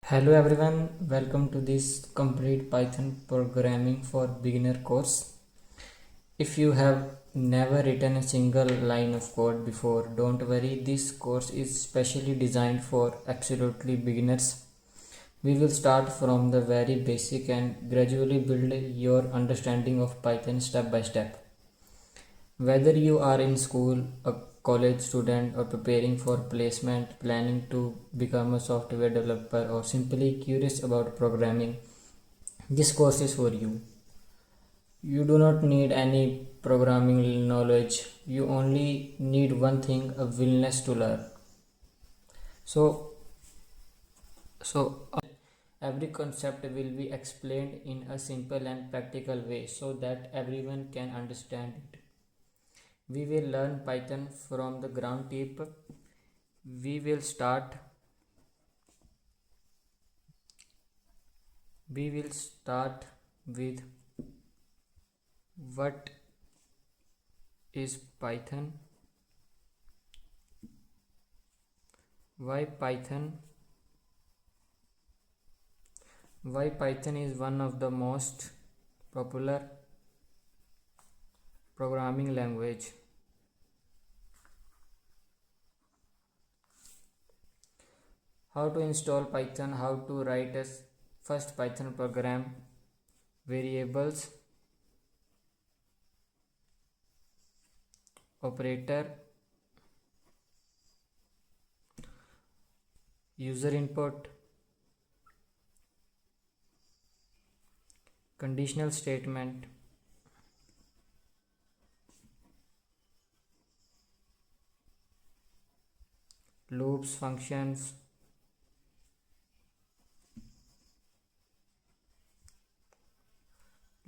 Hello everyone, welcome to this complete Python programming for beginner course. If you have never written a single line of code before, don't worry, this course is specially designed for absolutely beginners. We will start from the very basic and gradually build your understanding of Python step by step. Whether you are in school, a college student, or preparing for placement, planning to become a software developer, or simply curious about programming, this course is for you. You do not need any programming knowledge. You only need one thing, a willingness to learn. So, so every concept will be explained in a simple and practical way so that everyone can understand it. We will learn Python from the ground up. We will start we will start with what is Python, why Python, why Python is one of the most popular programming language, how to install Python, how to write a first Python program, variables, operator, user input, conditional statement, loops, functions,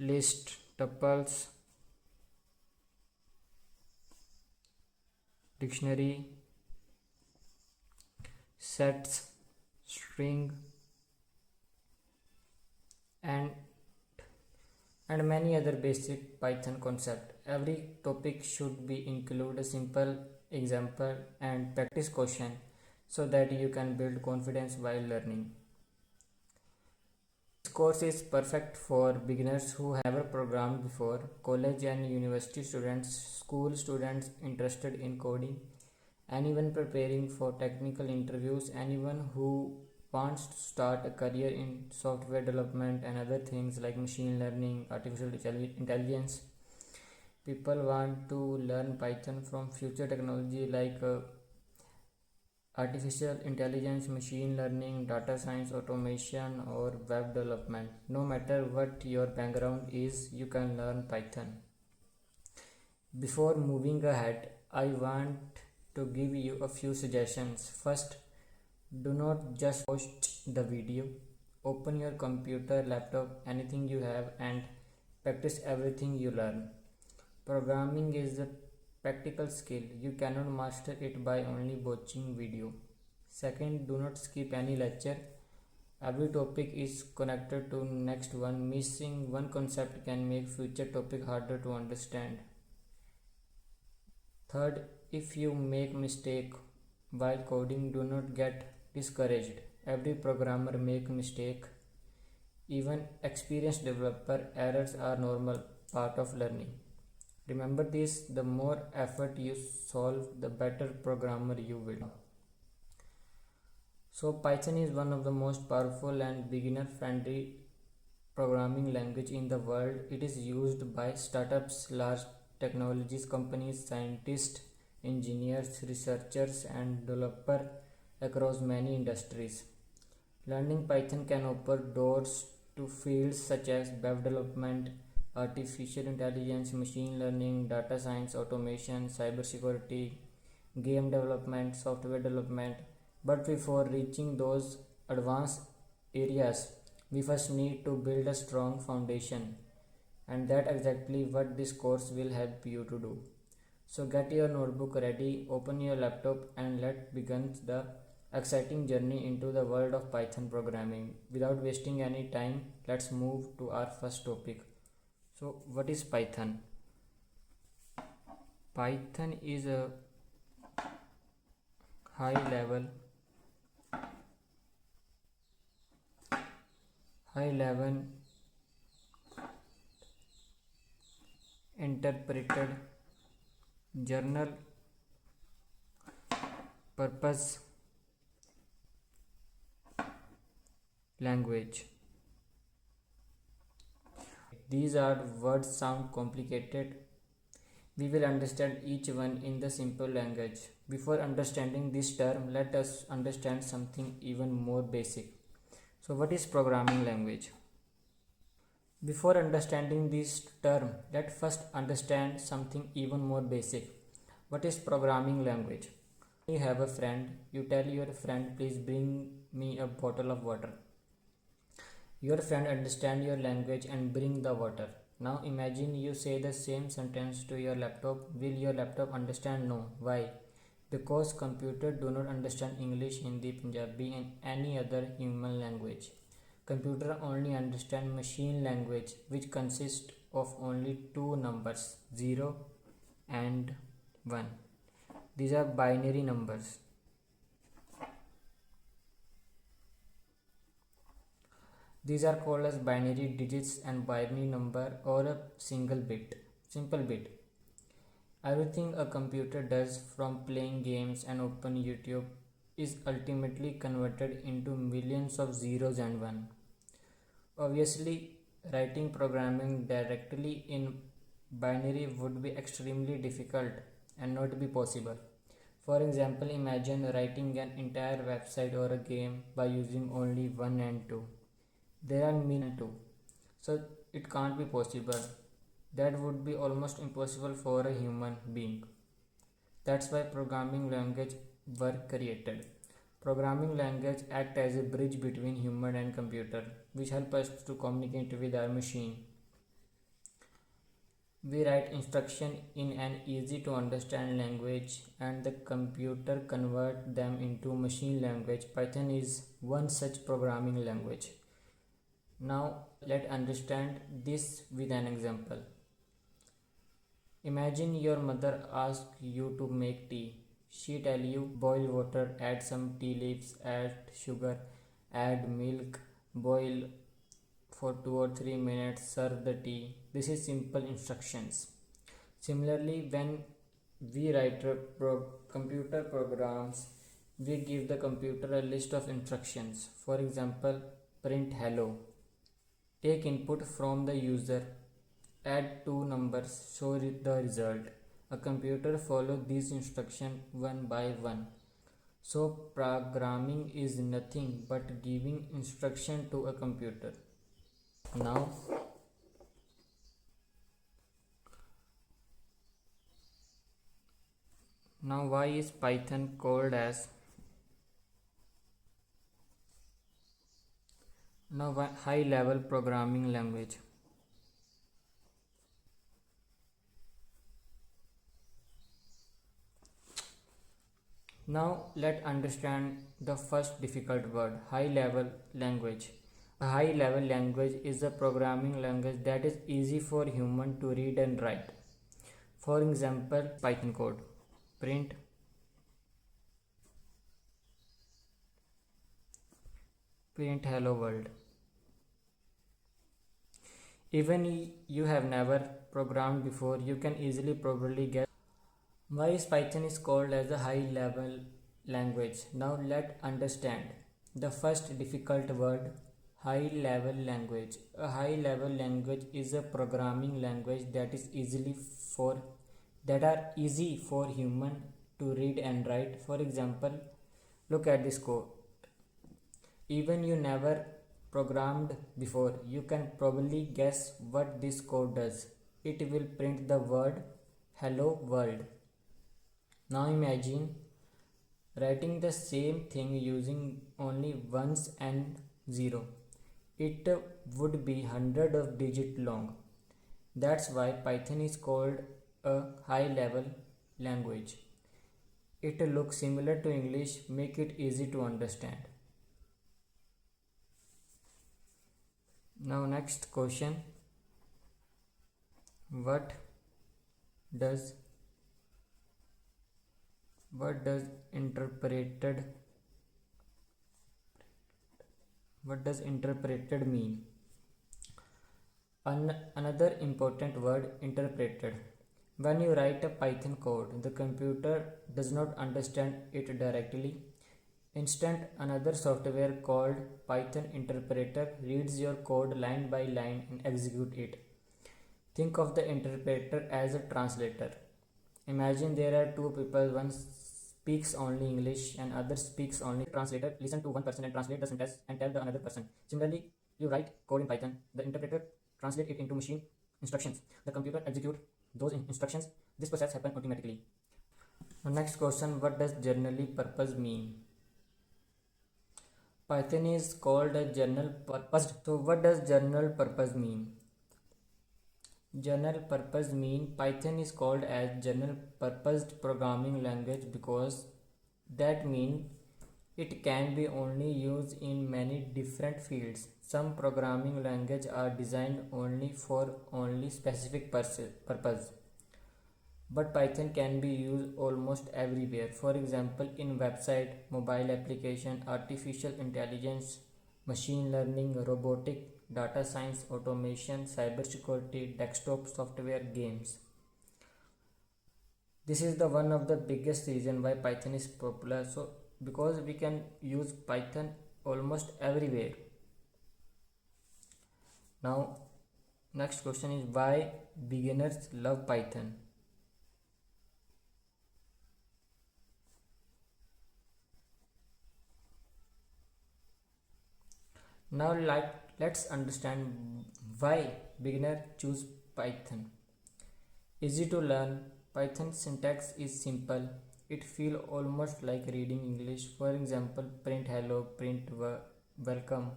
list, tuples, dictionary, sets, string, and many other basic Python concepts. Every topic should be include a simple example and practice question so that you can build confidence while learning. This course is perfect for beginners who have programmed before, college and university students, school students interested in coding, anyone preparing for technical interviews, anyone who wants to start a career in software development and other things like machine learning, artificial intelligence. People want to learn Python from future technology like artificial intelligence, machine learning, data science, automation, or web development. No matter what your background is, you can learn Python. Before moving ahead, I want to give you a few suggestions. First, do not just watch the video. Open your computer, laptop, anything you have, and practice everything you learn. Programming is a practical skill. You cannot master it by only watching video. Second, do not skip any lecture. Every topic is connected to next one. Missing one concept can make future topic harder to understand. Third, if you make mistake while coding, do not get discouraged. Every programmer make mistake. Even experienced developer errors are normal part of learning. Remember this, the more effort you solve, the better programmer you will. So Python is one of the most powerful and beginner friendly programming language in the world. It is used by startups, large technologies companies, scientists, engineers, researchers, and developers across many industries. Learning Python can open doors to fields such as web development, artificial intelligence, machine learning, data science, automation, cybersecurity, game development, software development. But before reaching those advanced areas, we first need to build a strong foundation, and that exactly what this course will help you to do. So get your notebook ready, open your laptop, and let's begin the exciting journey into the world of Python programming. Without wasting any time, let's move to our first topic. So what is Python? Python is a high level high level interpreted journal purpose language. These are words sound complicated. We will understand each one in the simple language. Before understanding this term, let us understand something even more basic. So, what is programming language? Before understanding this term, let's first understand something even more basic. What is programming language? You have a friend, you tell your friend, please bring me a bottle of water. Your friend understands your language and bring the water. Now imagine you say the same sentence to your laptop. Will your laptop understand? No. Why? Because computers do not understand English, Hindi, Punjabi and any other human language. Computer only understand machine language, which consists of only two numbers, 0 and 1. These are binary numbers. These are called as binary digits and binary number or a simple bit. Everything a computer does, from playing games and open YouTube, is ultimately converted into millions of zeros and one. Obviously, writing programming directly in binary would be extremely difficult and not be possible. For example, imagine writing an entire website or a game by using only 1 and 2. There are min 2, so it can't be possible. That would be almost impossible for a human being. That's why programming language were created. Programming language act as a bridge between human and computer, which help us to communicate with our machine. We write instruction in an easy to understand language and the computer convert them into machine language. Python is one such programming language. Now let's understand this with an example. Imagine your mother asks you to make tea. She tell you boil water, add some tea leaves, add sugar, add milk, boil for 2 or 3 minutes, serve the tea. This is simple instructions. Similarly, when we write computer programs, we give the computer a list of instructions. For example, print hello. Take input from the user. Add two numbers, show the result. A computer follows these instructions one by one. So programming is nothing but giving instruction to a computer. Now why is Python called as high level programming language? Now let's understand the first difficult word, high level language. A high level language is a programming language that is easy for human to read and write. For example, Python code. Print hello world. Even you have never programmed before, you can easily probably guess why is Python is called as a high level language. Now let's understand the first difficult word, high level language. A high level language is a programming language that is easy for human to read and write. For example, look at this code. Even you never programmed before, you can probably guess what this code does. It will print the word hello world. Now imagine writing the same thing using only ones and zero. It would be hundred of digit long. That's why Python is called a high level language. It looks similar to English, make it easy to understand. Now next question, what does interpreted What does interpreted mean? Another important word, interpreted. When you write a Python code, the computer does not understand it directly. Instead, another software called Python interpreter reads your code line by line and executes it. Think of the interpreter as a translator. Imagine there are two people, one speaks only English and other speaks only. Translator listen to one person and translate the sentence and tell the another person. Similarly, you write code in Python, the interpreter translate it into machine instructions. The computer execute those instructions. This process happens automatically. The next question, what does generally purpose mean? Python is called a general purpose. So what does general purpose mean? General purpose mean Python is called as general purposed programming language because that mean it can be only used in many different fields. Some programming languages are designed only for only specific purpose, but Python can be used almost everywhere. For example, in website, mobile application, artificial intelligence, machine learning, robotic, data science, automation, cybersecurity, desktop software, games. This is the one of the biggest reason why Python is popular. So because we can use Python almost everywhere. Now next question is why beginners love Python. Now let's understand why beginner choose Python. Easy to learn. Python syntax is simple. It feels almost like reading English. For example, print hello, print welcome.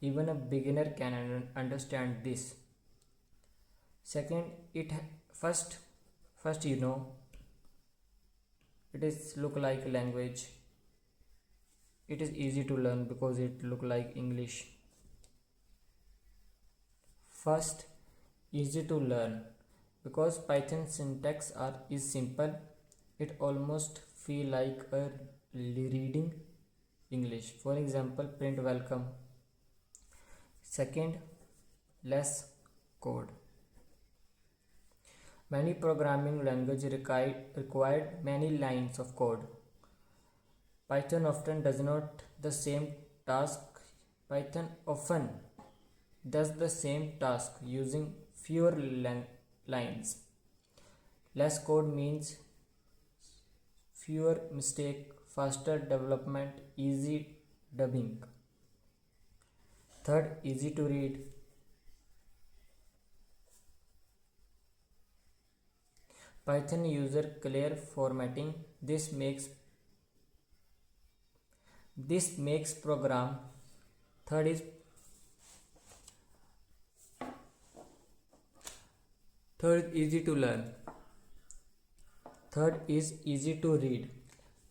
Even a beginner can understand this. Second, it first it is look like language. It is easy to learn because it look like English. First, easy to learn because Python syntax is simple. It almost feel like a reading English. For example, print welcome. Second, less code. Many programming languages require many lines of code. Python often does not the same task. Python often does the same task using fewer lines. Less code means fewer mistakes, faster development, easy debugging. Third, easy to read. Python user clear formatting. This makes program. Third easy to learn. Third is easy to read.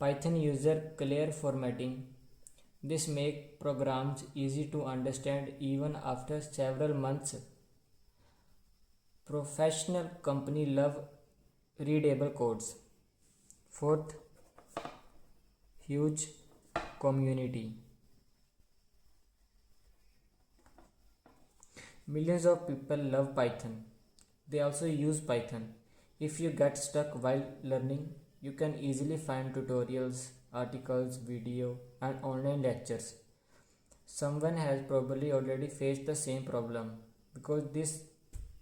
Python user clear formatting. This makes programs easy to understand even after several months. Professional company love readable codes. Fourth, huge community. Millions of people love Python. They also use Python. If you get stuck while learning, you can easily find tutorials, articles, video, and online lectures. Someone has probably already faced the same problem because this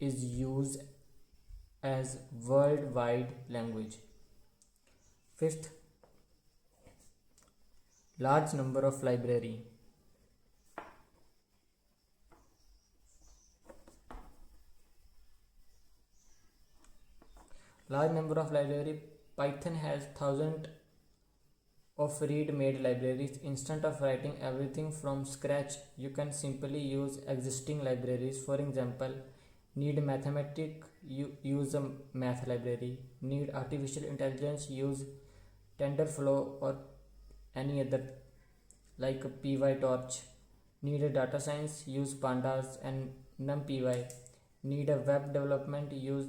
is used as worldwide language. Fifth, large number of library. Large number of library. Python has thousands of read-made libraries. Instead of writing everything from scratch, you can simply use existing libraries. For example, need mathematics, you use a math library. Need artificial intelligence, use TensorFlow or any other like PyTorch. Need a data science, use pandas and numpy. Need a web development, use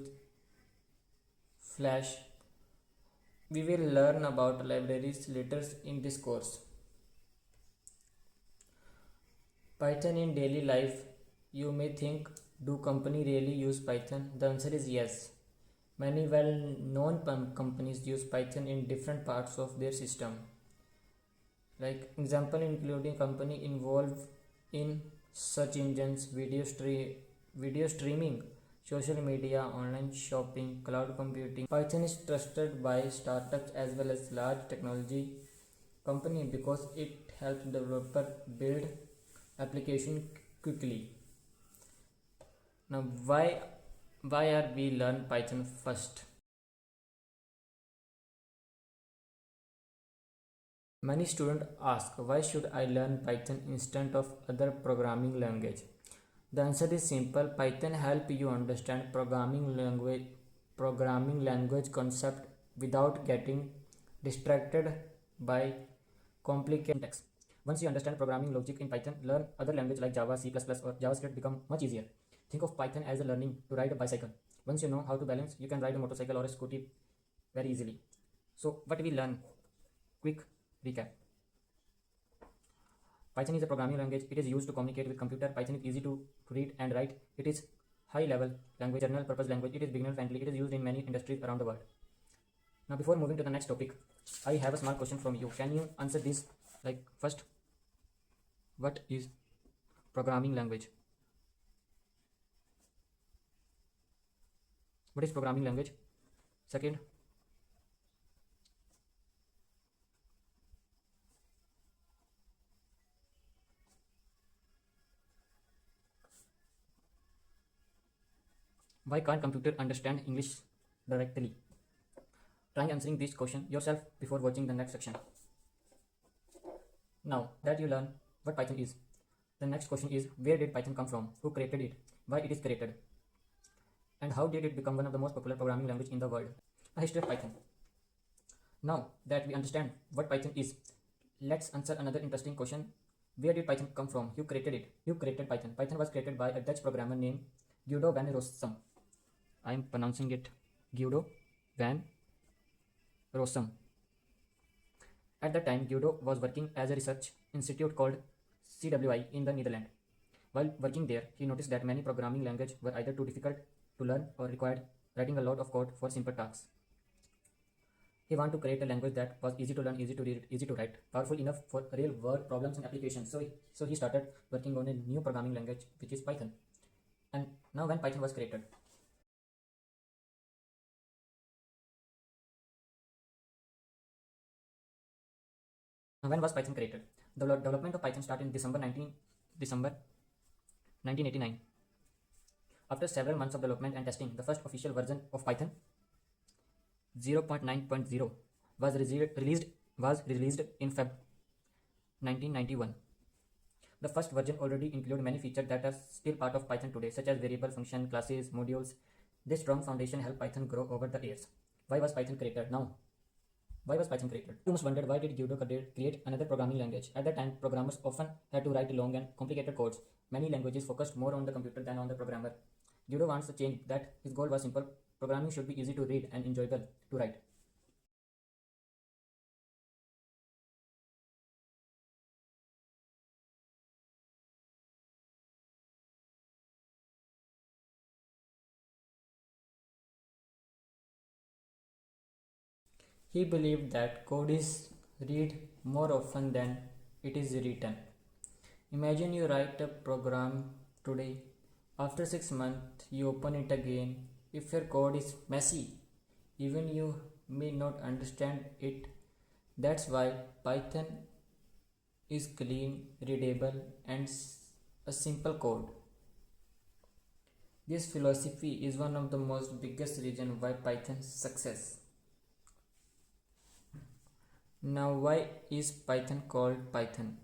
Flash. We will learn about libraries later in this course. Python in daily life. You may think, do company really use Python? The answer is yes. Many well-known companies use Python in different parts of their system. Like example including company involved in search engines, video streaming, social media, online shopping, cloud computing. Python is trusted by startups as well as large technology company because it helps developer build application quickly. Now why are we learn Python first? Many students ask, why should I learn Python instead of other programming language? The answer is simple. Python help you understand programming language concept without getting distracted by complicated syntax. Once you understand programming logic in Python, learn other language like Java, C++, or JavaScript become much easier. Think of Python as a learning to ride a bicycle. Once you know how to balance, you can ride a motorcycle or a scooty very easily. So what we learn? Quick recap. Python is a programming language. It is used to communicate with computer. Python is easy to read and write. It is high level language, general purpose language. It is beginner friendly. It is used in many industries around the world. Now before moving to the next topic, I have a small question from you. Can you answer this? Like first, what is programming language? What is programming language? Second, why can't computer understand English directly? Try answering this question yourself before watching the next section. Now that you learn what Python is, the next question is, where did Python come from? Who created it? Why it is created? And how did it become one of the most popular programming language in the world? A history of Python. Now that we understand what Python is, let's answer another interesting question. Where did Python come from? Who created it? Who created Python? Python was created by a Dutch programmer named Guido van Rossum. I am pronouncing it Guido van Rossum. At that time, Guido was working as a research institute called CWI in the Netherlands. While working there, he noticed that many programming languages were either too difficult to learn or required writing a lot of code for simple tasks. He wanted to create a language that was easy to learn, easy to read, easy to write, powerful enough for real world problems and applications. So he started working on a new programming language, which is Python. And now when Python was created, when was Python created? The development of Python started in December 1989. After several months of development and testing, the first official version of Python 0.9.0 was released in Feb 1991. The first version already included many features that are still part of Python today, such as variable function, classes, modules. This strong foundation helped Python grow over the years. Why was Python created? Now, why was Python created? You must wonder, why did Guido create another programming language? At that time, programmers often had to write long and complicated codes. Many languages focused more on the computer than on the programmer. Guido wants to change that. His goal was simple. Programming should be easy to read and enjoyable to write. He believed that code is read more often than it is written. Imagine you write a program today. After 6 months, you open it again. If your code is messy, even you may not understand it. That's why Python is clean, readable, and a simple code. This philosophy is one of the most biggest reason why Python success. Now why is Python called Python?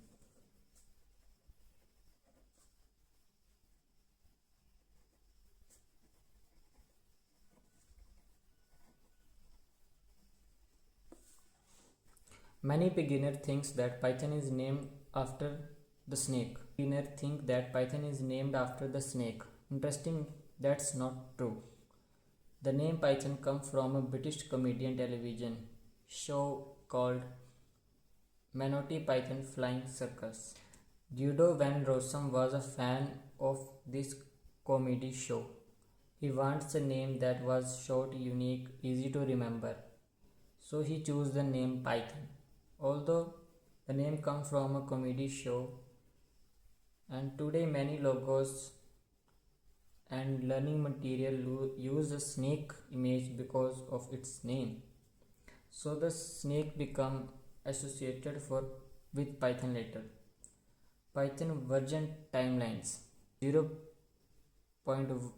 Many beginners think that Python is named after the snake. Beginners think that Python is named after the snake. Interesting, that's not true. The name Python comes from a British comedian television show called Monty Python Flying Circus. Guido Van Rossum was a fan of this comedy show. He wants a name that was short, unique, easy to remember. So he chose the name Python. Although the name comes from a comedy show, and today many logos and learning material use a snake image because of its name. So the snake become associated for with Python later. Python version timelines 0.9.1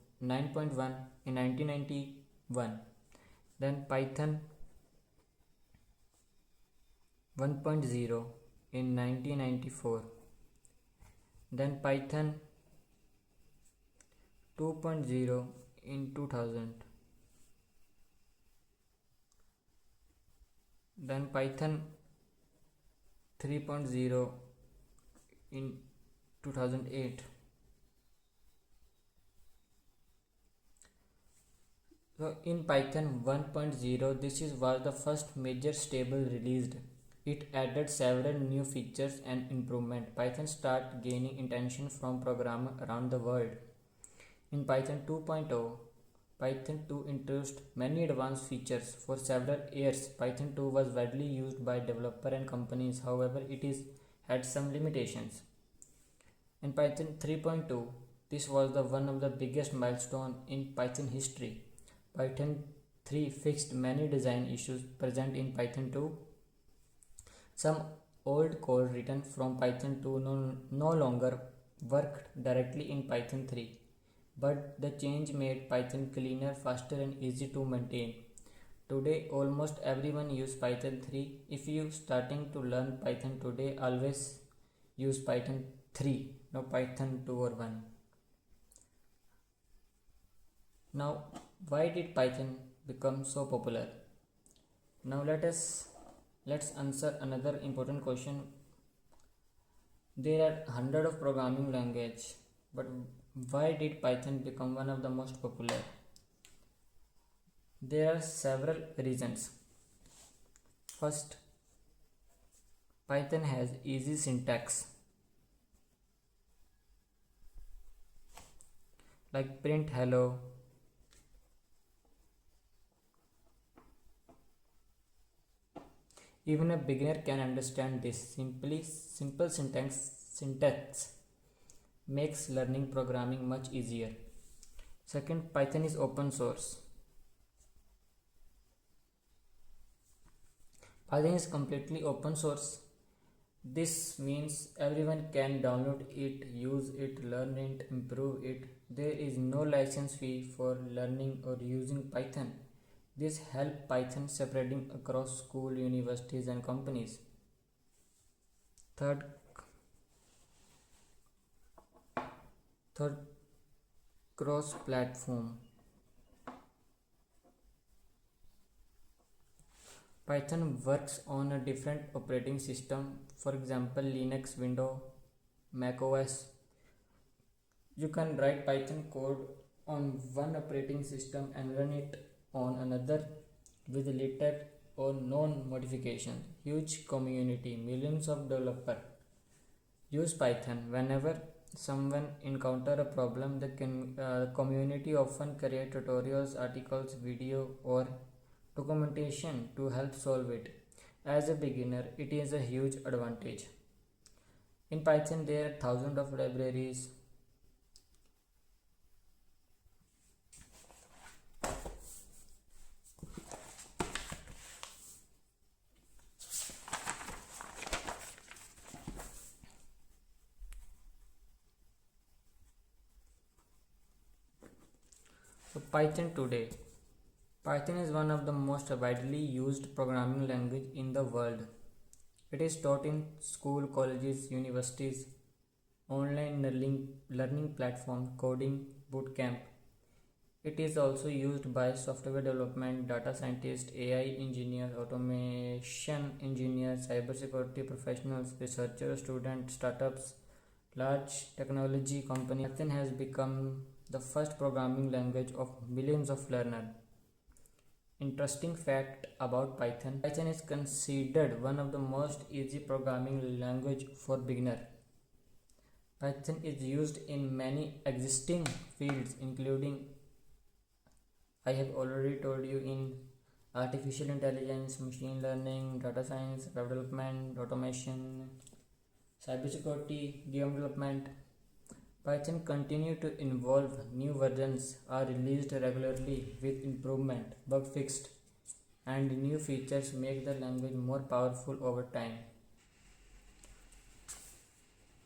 in 1991, then Python 1.0 in 1994, then Python 2.0 in 2000, then Python 3.0 in 2008. So in Python 1.0, this was the first major stable released. It added several new features and improvement. Python started gaining attention from programmers around the world. In Python 2.0, Python 2 introduced many advanced features. For several years, Python 2 was widely used by developers and companies. However, had some limitations. In Python 3.2, this was one of the biggest milestones in Python history. Python 3 fixed many design issues present in Python 2. Some old code written from Python 2 no longer worked directly in Python 3, but the change made Python cleaner, faster, and easy to maintain. Today, almost everyone uses Python 3. If you starting to learn Python today, always use Python 3, no Python 2 or 1. Now, why did Python become so popular? Now let's answer another important question. There are hundreds of programming languages, but why did Python become one of the most popular? There are several reasons. First, Python has easy syntax like print hello, even a beginner can understand this. Simple syntax makes learning programming much easier. Second, Python is open source. Python is completely open source. This means everyone can download it, use it, learn it, improve it. There is no license fee for learning or using Python. This helps Python spreading across school, universities, and companies. Third, cross-platform. Python works on a different operating system, for example Linux, Windows, Mac OS. You can write Python code on one operating system and run it on another with little or no modification. Huge community, millions of developers use Python. Whenever someone encounter a problem, the community often create tutorials, articles, video, or documentation to help solve it. As a beginner, it is a huge advantage. In Python, there are thousands of libraries. So Python today. Python is one of the most widely used programming language in the world. It is taught in school, colleges, universities, online learning platform, coding, bootcamp. It is also used by software development, data scientists, AI engineers, automation engineers, cybersecurity professionals, researchers, students, startups, large technology companies. Python has become the first programming language of millions of learners. Interesting fact about Python. Python is considered one of the most easy programming language for beginner. Python is used in many existing fields, including, I have already told you, in artificial intelligence, machine learning, data science, web development, automation, cybersecurity, game development. Python continue to evolve. New versions are released regularly with improvement, bug fixed, and new features make the language more powerful over time.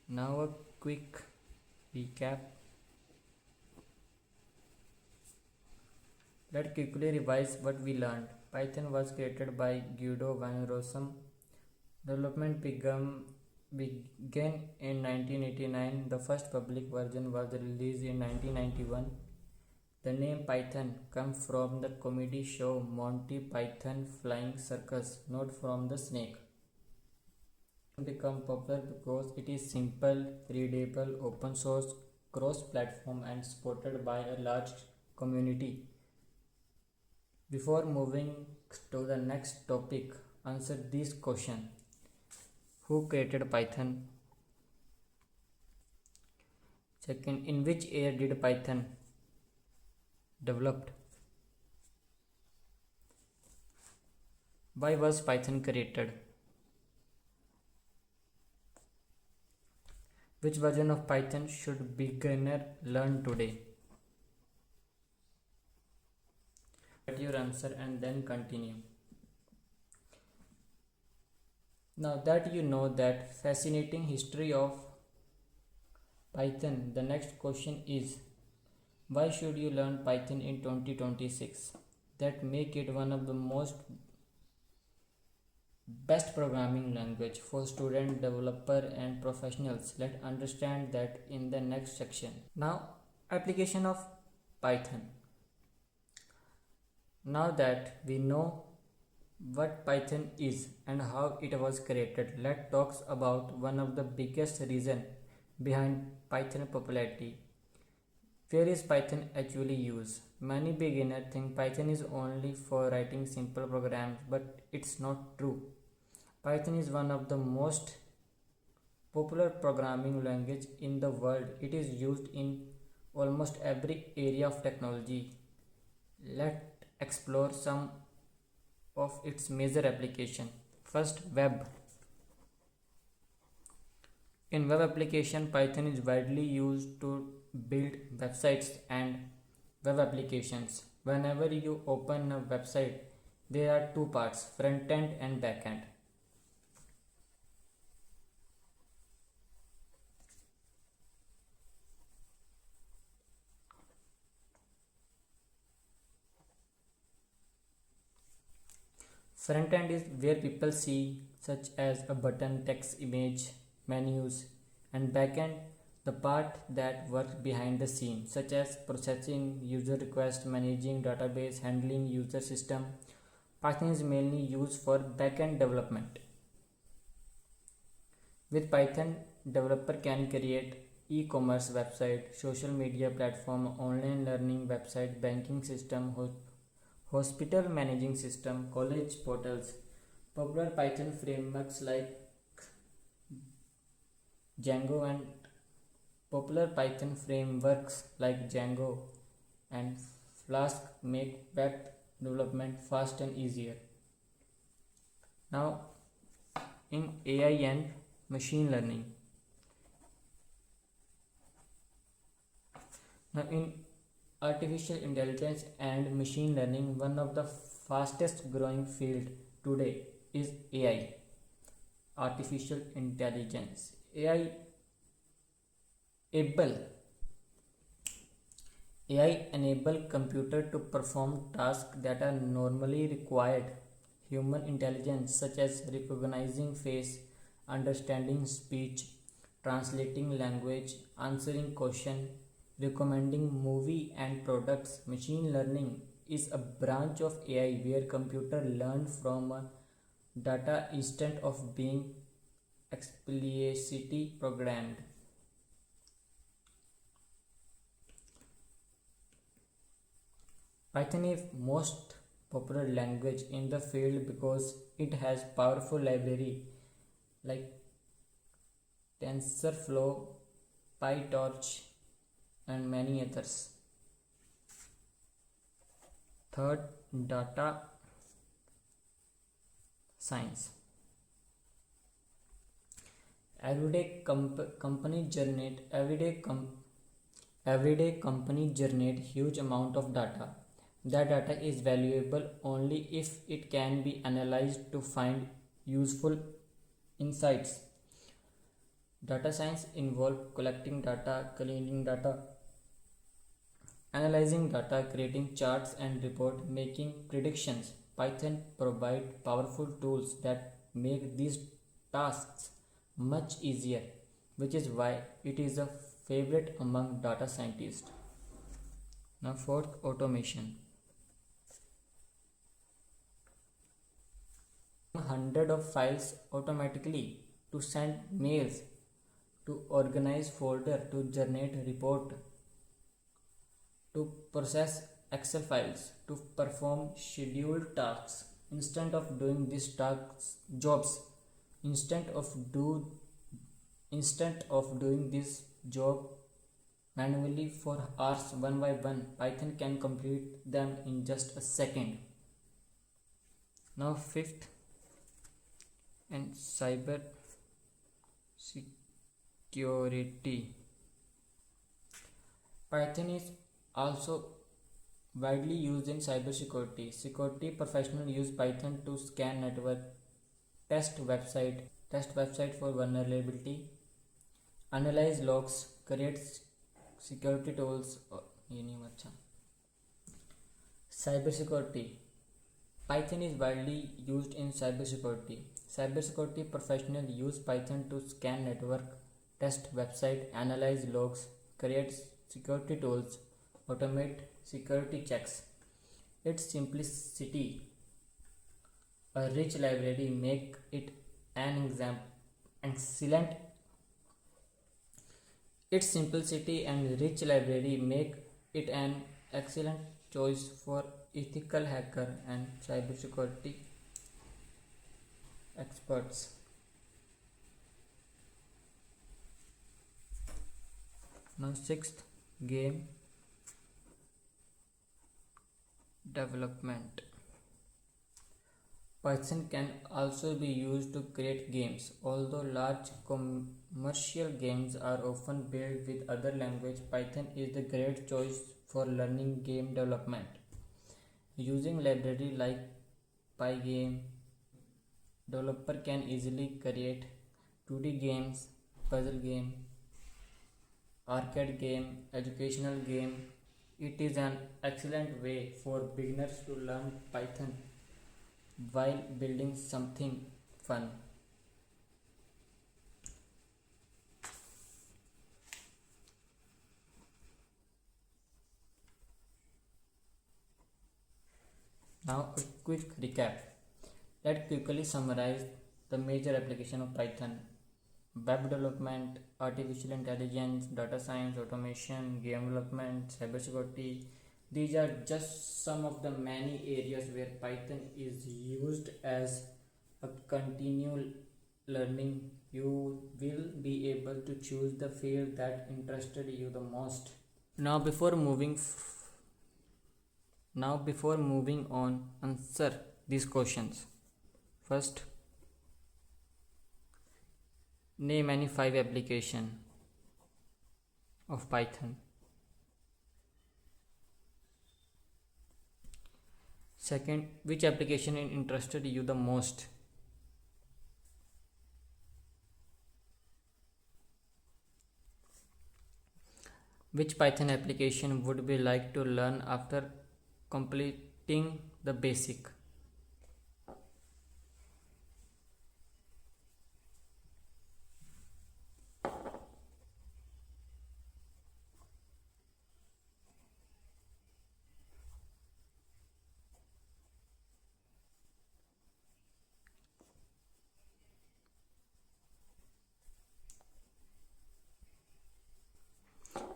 Now a quick recap. Let's quickly revise what we learned. Python was created by Guido van Rossum. Development began in 1989. The first public version was released in 1991. The name Python comes from the comedy show Monty Python Flying Circus, not from the snake. It became popular because it is simple, readable, open source, cross-platform, and supported by a large community. Before moving to the next topic, answer this question. Who created Python? Second, in which year did Python developed? Why was Python created? Which version of Python should beginner learn today? Write your answer and then continue. Now that you know that fascinating history of Python, the next question is, why should you learn Python in 2026? That make it one of the most best programming language for student, developer and professionals. Let's understand that in the next section. Now, application of Python. Now that we know what Python is and how it was created, let's talk about one of the biggest reason behind Python popularity. Where is Python actually used? Many beginners think Python is only for writing simple programs, but it's not true. Python is one of the most popular programming language in the world. It is used in almost every area of technology. Let's explore some of its major application. First, web. In web application, Python is widely used to build websites and web applications. Whenever you open a website, there are two parts, front end and back end. Front end is where people see, such as a button, text, image, menus, and back end, the part that works behind the scene, such as processing user requests, managing database, handling user system. Python is mainly used for back-end development. With Python, developer can create e-commerce website, social media platform, online learning website, banking system, hospital managing system, college portals. Popular Python frameworks like Django and Flask make web development fast and easier. Now, in AI and machine learning. Now, in artificial intelligence and machine learning, one of the fastest growing field today is AI. Artificial intelligence. able AI enable computer to perform tasks that are normally required human intelligence, such as recognizing face, understanding speech, translating language, answering questions, recommending movie and products. Machine learning is a branch of AI where computer learn from a data instead of being explicitly programmed. Python is most popular language in the field because it has powerful library like TensorFlow, PyTorch, and many others. Third, data science. Everyday companies generate huge amount of data. That data is valuable only if it can be analyzed to find useful insights. Data science involves collecting data, cleaning data, analyzing data, creating charts and reports, making predictions. Python provides powerful tools that make these tasks much easier, which is why it is a favorite among data scientists. Now, fourth, automation. Hundred of files automatically, to send mails, to organize folder, to generate report, to process Excel files, to perform scheduled tasks. Instead of doing these tasks jobs, instead of doing this job manually for hours one by one, Python can complete them in just a second. Now, fifth, and cyber security. Python is also widely used in cybersecurity. Security professionals use Python to scan network, test website for vulnerability, analyze logs, create security tools. ये नहीं अच्छा. Cybersecurity. Python is widely used in cybersecurity. Cybersecurity professionals use Python to scan network, test website, analyze logs, create security tools, automate security checks. Its simplicity, a rich library, make it an excellent. Its simplicity and rich library make it an excellent choice for ethical hacker and cybersecurity experts. Now, sixth, game development. Python can also be used to create games. Although large commercial games are often built with other language, Python is the great choice for learning game development. Using library like Pygame, developer can easily create 2D games, puzzle game, arcade game, educational game. It is an excellent way for beginners to learn Python while building something fun. Now, a quick recap. Let's quickly summarize the major application of Python: web development, artificial intelligence, data science, automation, game development, cybersecurity. These are just some of the many areas where Python is used as a continual learning. You will be able to choose the field that interested you the most. Now, before moving on, answer these questions. First, name any 5 application of Python. Second, which application interested you the most? Which Python application would we like to learn after completing the basic?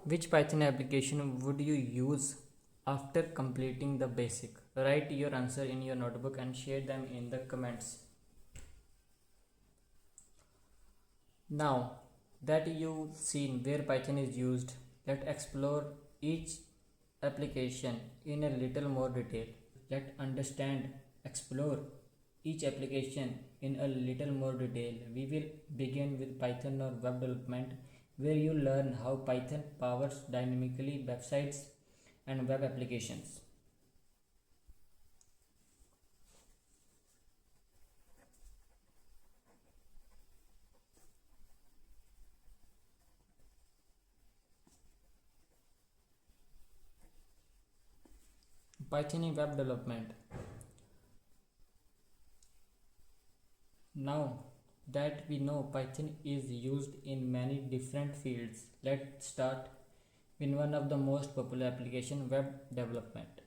Which Python application would you use after completing the basic? Write your answer in your notebook and share them in the comments. Now, that you've seen where Python is used. Let's explore each application in a little more detail. Let's explore each application in a little more detail. We will begin with Python or web development, where you learn how Python powers dynamically websites and web applications. Python in web development. Now that we know Python is used in many different fields, let's start with one of the most popular application, web development.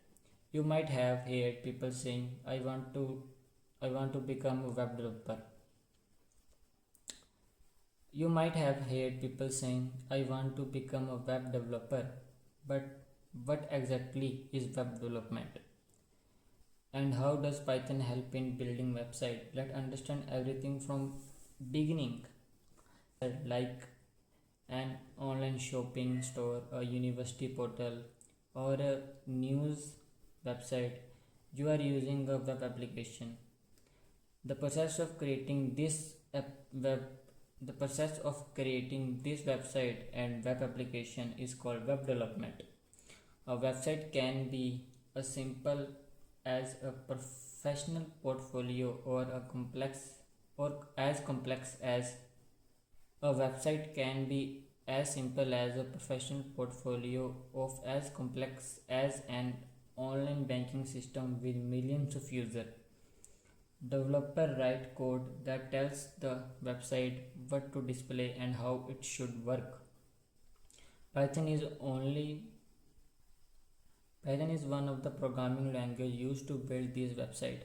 You might have heard people saying, I want to become a web developer. You might have heard people saying, I want to become a web developer. But what exactly is web development? And how does Python help in building website? Let's understand everything from beginning, like an online shopping store, a university portal, or a news website. You are using a web application. The process of creating this app web the process of creating this website and web application is called web development. A website can be as simple as a professional portfolio or as complex as a website can be as simple as a professional portfolio of as complex as an online banking system with millions of users. Developer write code that tells the website what to display and how it should work. Python is only Python is one of the programming language used to build these websites.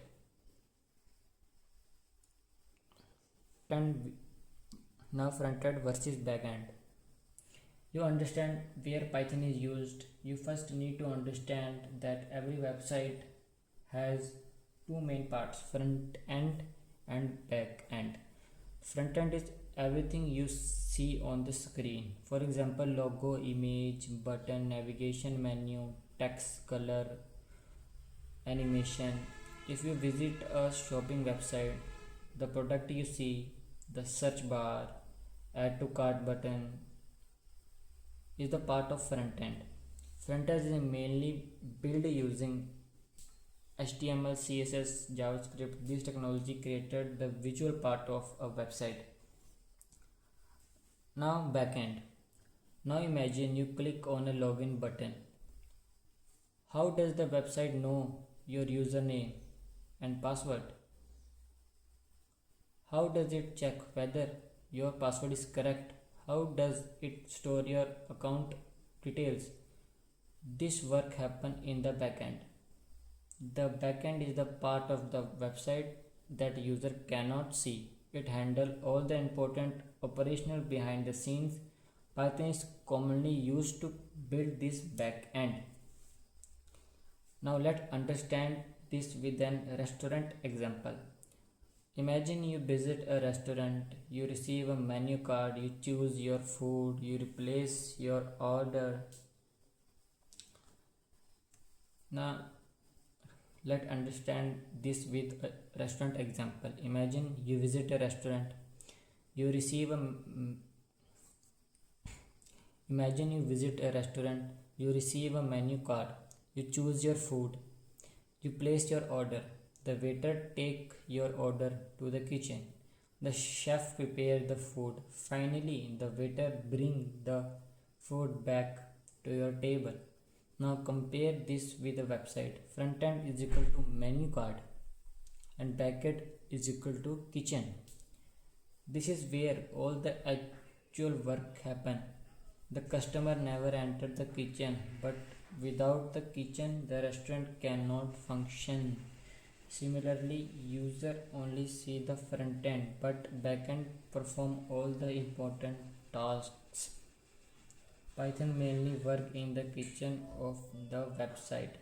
And now front end versus back end. You understand where Python is used. You first need to understand that every website has two main parts, front end and back end. Front end is everything you see on the screen. For example, logo, image, button, navigation menu, text, color, animation. If you visit a shopping website, the product you see, the search bar, add to cart button is the part of front end. Front end is mainly built using HTML, CSS, JavaScript. This technology created the visual part of a website. Now backend. Now imagine you click on a login button. How does the website know your username and password? How does it check whether your password is correct? How does it store your account details? This work happens in the backend. The backend is the part of the website that user cannot see. It handles all the important operational behind the scenes. Python is commonly used to build this backend. Now let's understand this with an restaurant example. Imagine you visit a restaurant, you receive a menu card, you choose your food, you replace your order. Now let's understand this with a restaurant example. Imagine you visit a restaurant, you receive a Imagine you visit a restaurant, you receive a menu card, you choose your food, you place your order. The waiter take your order to the kitchen. The chef prepare the food. Finally, the waiter bring the food back to your table. Now compare this with a website. Front end is equal to menu card and backend is equal to kitchen. This is where all the actual work happen. The customer never entered the kitchen, but without the kitchen, the restaurant cannot function. Similarly, user only see the front end, but backend perform all the important tasks. Python mainly work in the kitchen of the website.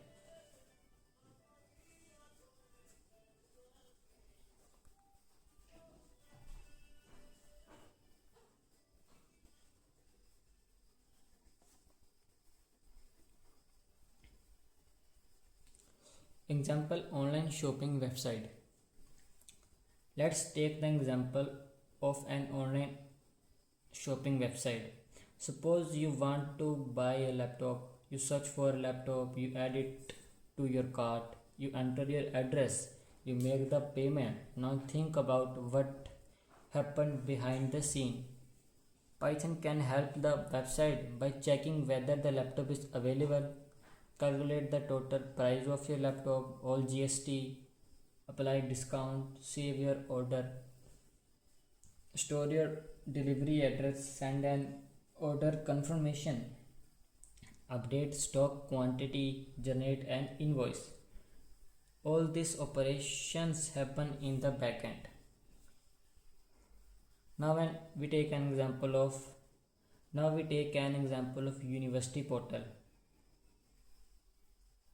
Example online shopping website. Let's take the example of an online shopping website. Suppose you want to buy a laptop. You search for a laptop, you add it to your cart, you enter your address, you make the payment. Now think about what happened behind the scene. Python can help the website by checking whether the laptop is available, calculate the total price of your laptop, all GST, apply discount, save your order, store your delivery address, send an order confirmation, update stock quantity, generate an invoice. All these operations happen in the backend. Now when we take an example of university portal.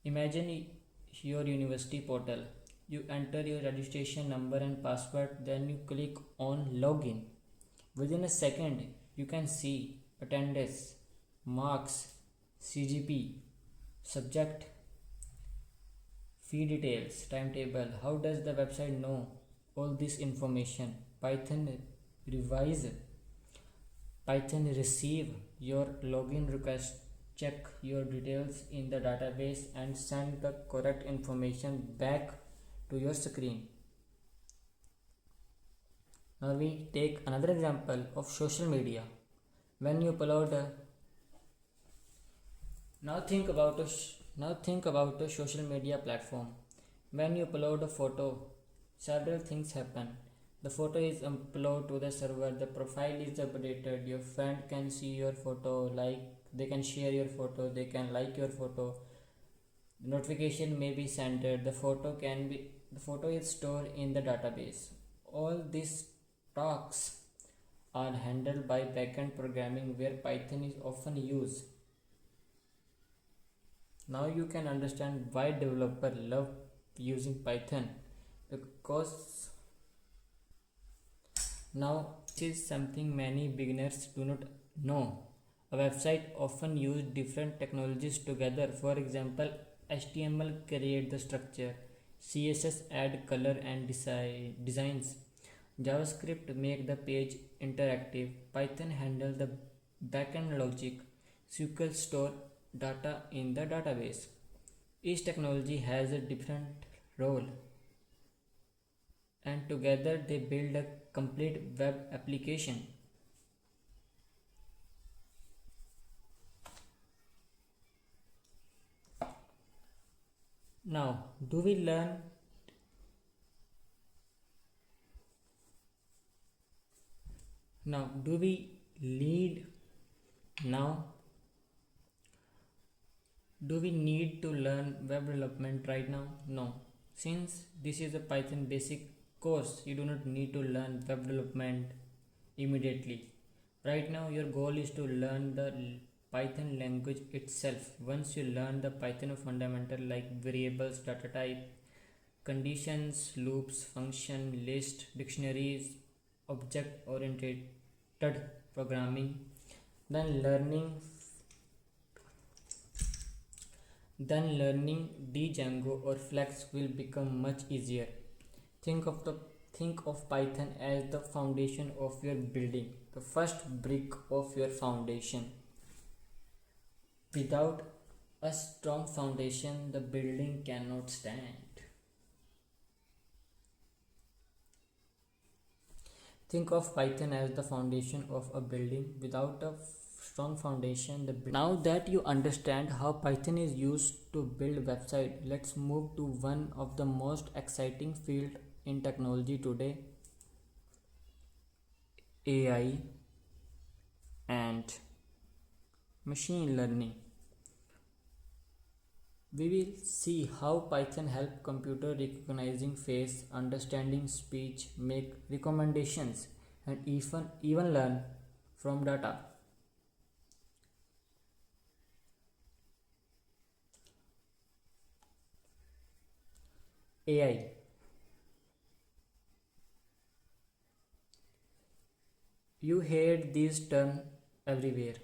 Imagine your university portal. You enter your registration number and password, then you click on login. Within a second, you can see attendance, marks, CGP, subject, fee details, timetable. How does the website know all this information? Python receive your login request, check your details in the database and send the correct information back to your screen. Now we take another example of social media. When you upload a now think about a social media platform. When you upload a photo, several things happen. The photo is uploaded to the server, the profile is updated, your friend can see your photo, they can share your photo, they can like your photo, notification may be sent, the photo is stored in the database. All these tasks are handled by backend programming where Python is often used. Now you can understand why developers love using Python, because now this is something many beginners do not know. A website often uses different technologies together. For example, HTML create the structure, CSS add color and designs, JavaScript make the page interactive, Python handle the backend logic, SQL store data in the database. Each technology has a different role, and together they build a complete web application. Now, do we learn now do we need now do we need to learn web development right now? No. Since this is a Python basic course, you do not need to learn web development immediately. Right now your goal is to learn the Python language itself. Once you learn the Python fundamental like variables, data type, conditions, loops, function, list, dictionaries, object oriented programming, then learning Django or Flex will become much easier. Think of Python as the foundation of your building, the first brick of your foundation. Without a strong foundation, the building cannot stand. Think of Python as the foundation of a building. Without a strong foundation, now that you understand how Python is used to build website, let's move to one of the most exciting field in technology today, AI and machine learning. We will see how Python help computer recognizing face, understanding speech, make recommendations, and even learn from data. AI. You hear these terms everywhere.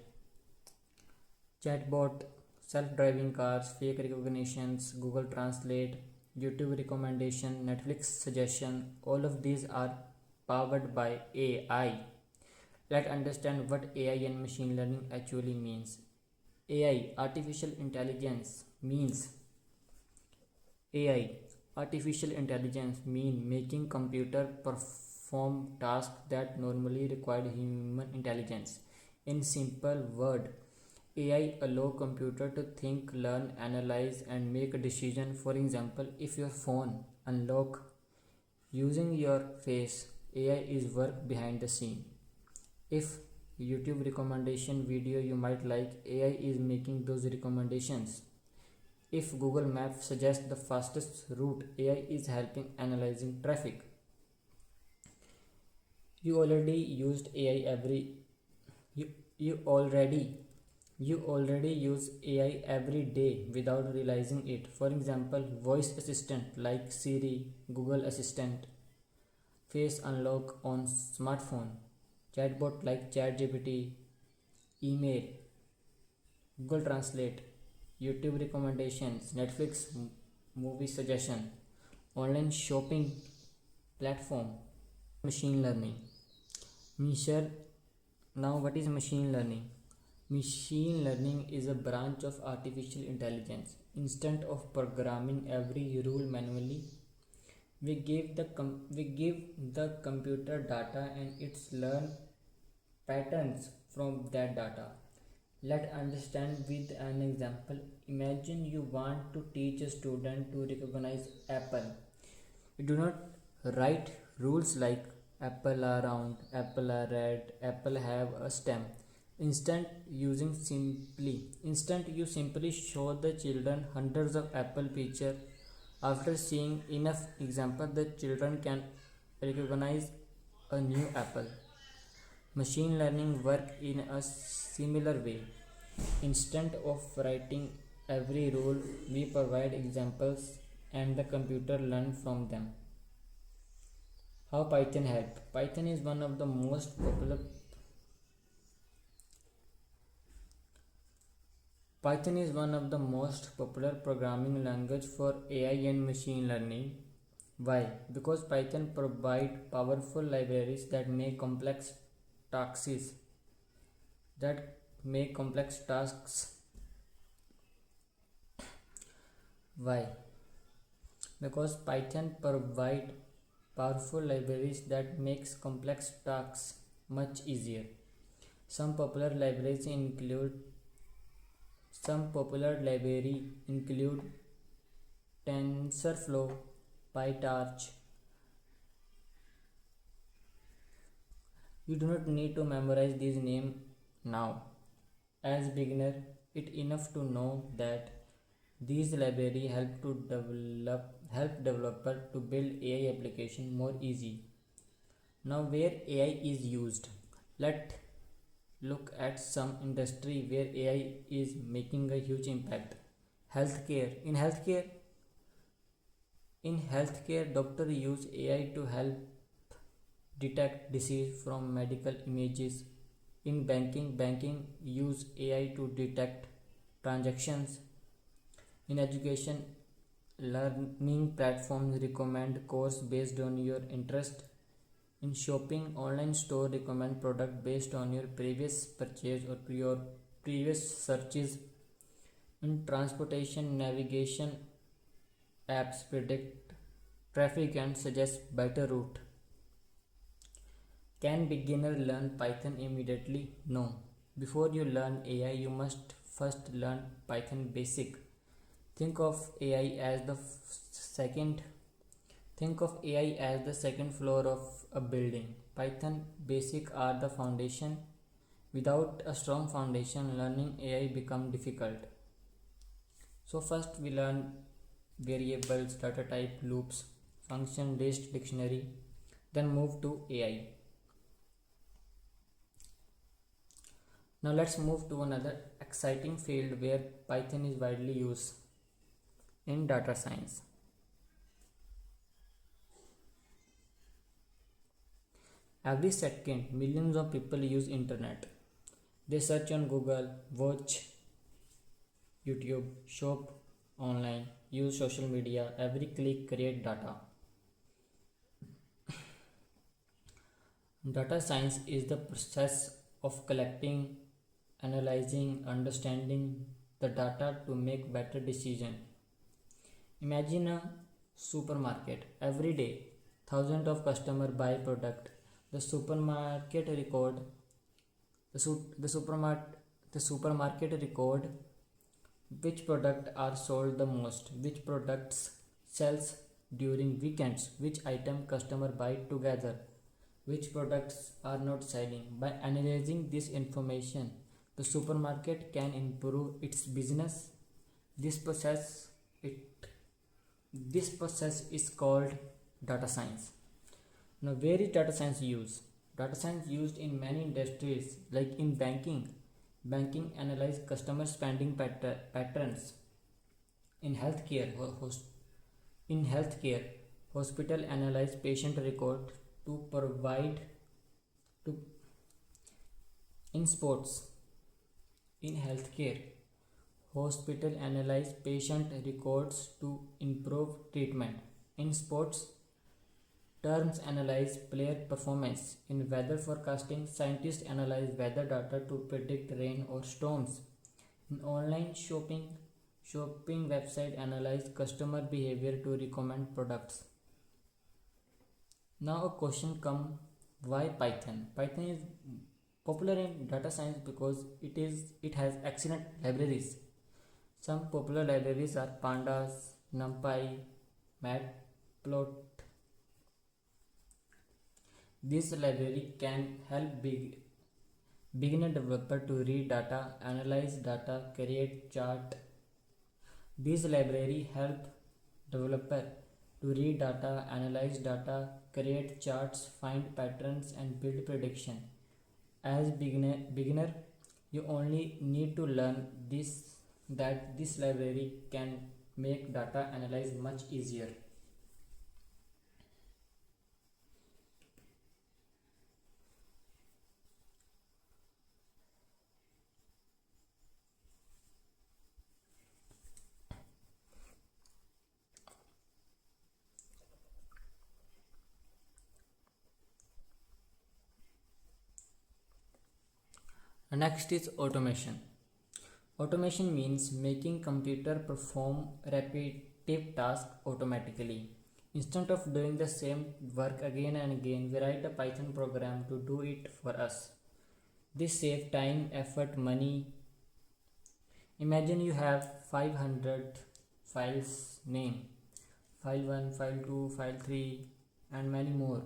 Chatbot, self-driving cars, fake recognitions, Google Translate. YouTube recommendation, Netflix suggestion, all of these are powered by AI. Let's understand what AI and machine learning actually means. AI, artificial intelligence, means AI, artificial intelligence mean making computer perform tasks that normally require human intelligence. In simple word, AI allow computer to think, learn, analyze and make a decision. For example, if your phone unlock using your face, AI is work behind the scene. If YouTube recommendation video you might like, AI is making those recommendations. If Google Maps suggests the fastest route, AI is helping analyzing traffic. You already used AI every you, you already you already use AI every day without realizing it. For example, voice assistant like Siri, Google Assistant, face unlock on smartphone, chatbot like ChatGPT, email, Google Translate, YouTube recommendations, Netflix movie suggestion, online shopping platform. Machine learning. Michelle, now what is machine learning? Machine learning is a branch of artificial intelligence. Instead of programming every rule manually, we give the computer data and it's learn patterns from that data. Let's understand with an example. Imagine you want to teach a student to recognize apple. You do not write rules like apple are round, apple are red, apple have a stem. Instant you simply show the children hundreds of apple picture. After seeing enough example, the children can recognize a new apple. Machine learning work in a similar way. Instead of writing every rule, we provide examples and the computer learn from them. How Python help? Python is one of the most popular programming language for AI and machine learning. Why? Because Python provide powerful libraries tasks that make complex tasks. Why? Because Python provide powerful libraries that makes complex tasks much easier. Some popular libraries include TensorFlow, PyTorch. You do not need to memorize these names now. As beginner, it enough to know that these libraries help developer to build AI application more easy. Now where AI is used, let's look at some industry where AI is making a huge impact. Healthcare. In healthcare, doctors use AI to help detect disease from medical images. In banking use AI to detect transactions. In education, learning platforms recommend course based on your interest. In shopping, online store recommend product based on your previous purchase or your previous searches. In transportation, navigation apps predict traffic and suggest better route. Can beginner learn Python immediately? No. Before you learn AI, you must first learn Python basic. Think of AI as the second floor of a building. Python basic are the foundation. Without a strong foundation, learning AI become difficult. So first we learn variables, data type, loops, function, list, dictionary, then move to AI. Now let's move to another exciting field where Python is widely used, in data science. Every second, millions of people use internet. They search on Google, watch YouTube, shop online, use social media, every click create data. Data science is the process of collecting, analyzing, understanding the data to make better decisions. Imagine a supermarket. Every day, thousands of customers buy product. The supermarket record the, su- the supermarket the supermarket record which products are sold the most, which products sells during weekends, which item customer buy together, which products are not selling. By analyzing this information, the supermarket can improve its business. This process it this process is called data science. Now, where is data science used? Data science used in many industries, like in banking. Banking analyze customer spending patterns. In healthcare, in healthcare, hospital analyze patient record to provide to in sports. In healthcare, hospital analyze patient records to improve treatment. In sports, terms analyze player performance. In weather forecasting, scientists analyze weather data to predict rain or storms. In online shopping website analyze customer behavior to recommend products. Now a question come, why Python? Python is popular in data science because it has excellent libraries. Some popular libraries are pandas, numpy, matplot. This library can help beginner developer to read data, analyze data, create chart. These library help developer to read data, analyze data, create charts, find patterns and build prediction. As beginner, you only need to learn this library can make data analyze much easier. Next is automation. Automation means making computer perform repetitive tasks automatically. Instead of doing the same work again and again, we write a Python program to do it for us. This saves time, effort, money. Imagine you have 500 files name, file 1, file 2, file 3 and many more.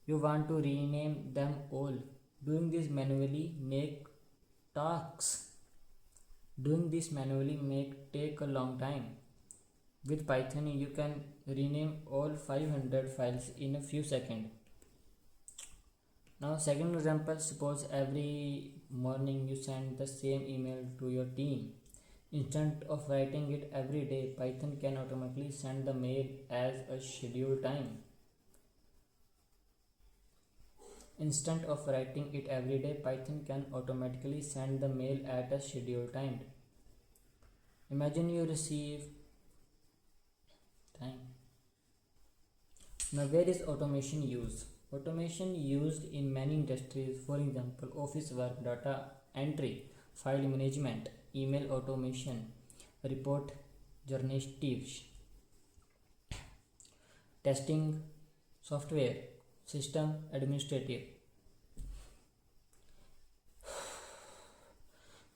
You want to rename them all. Doing this manually make take a long time. With Python you can rename all 500 files in a few seconds. Now second example, suppose every morning you send the same email to your team. Instead of writing it every day, Python can automatically send the mail as a scheduled time. Instead of writing it every day, Python can automatically send the mail at a scheduled time. Imagine you receive time. Now where is automation used? Automation used in many industries, for example, office work, data entry, file management, email automation, report journalistics, testing, software, system administrative.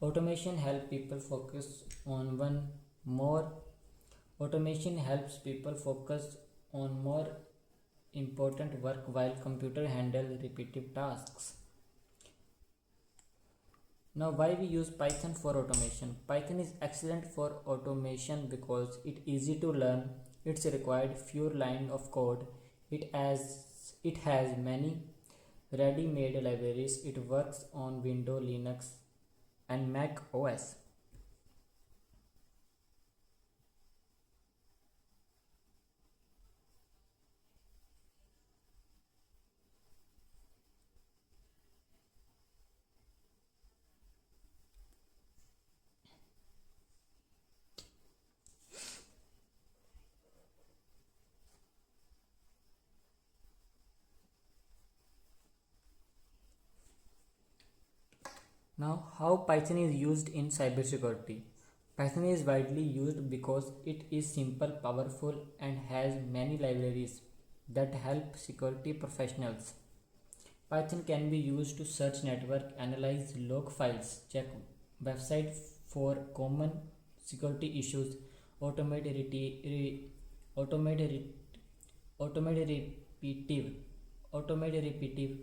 Automation helps people focus on more Automation helps people focus on more important work while computer handle repetitive tasks. Now why we use Python for automation? Python is excellent for automation because it's easy to learn. It's required few lines of code. It has many ready-made libraries. It works on Windows, Linux and Mac OS. Now, how Python is used in cybersecurity? Python is widely used because it is simple, powerful, and has many libraries that help security professionals. Python can be used to search network, analyze log files, check website for common security issues, automate automate automate repetitive automate repetitive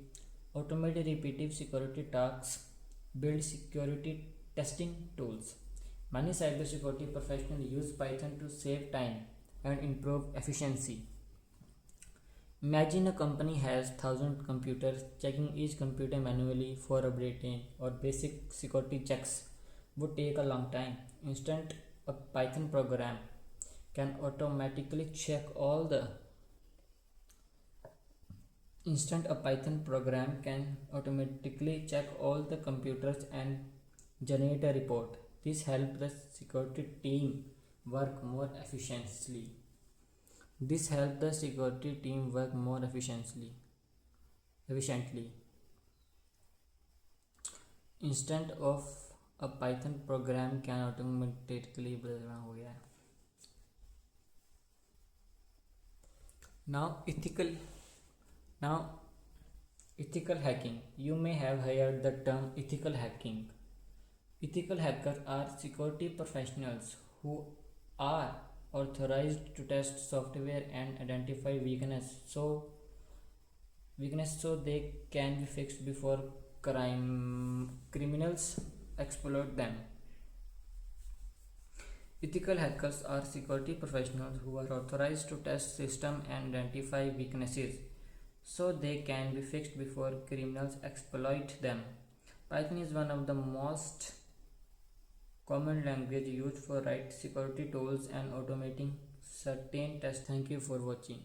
automate repetitive security tasks, build security testing tools. Many cybersecurity professionals use Python to save time and improve efficiency. Imagine a company has 1,000 computers. Checking each computer manually for updating or basic security checks would take a long time. Instead, a Python program can automatically check all the Instant a Python program can automatically check all the computers and generate a report. This helps the security team work more efficiently. This helps the security team work more efficiently. Instead of a Python program can automatically हो गया है. Now now ethical hacking. You may have heard the term ethical hacking. Ethical hackers are security professionals who are authorized to test software and identify weakness so they can be fixed before criminals exploit them. Ethical hackers are security professionals who are authorized to test systems and identify weaknesses so they can be fixed before criminals exploit them. Python is one of the most common language used for write security tools and automating certain tests. Thank you for watching.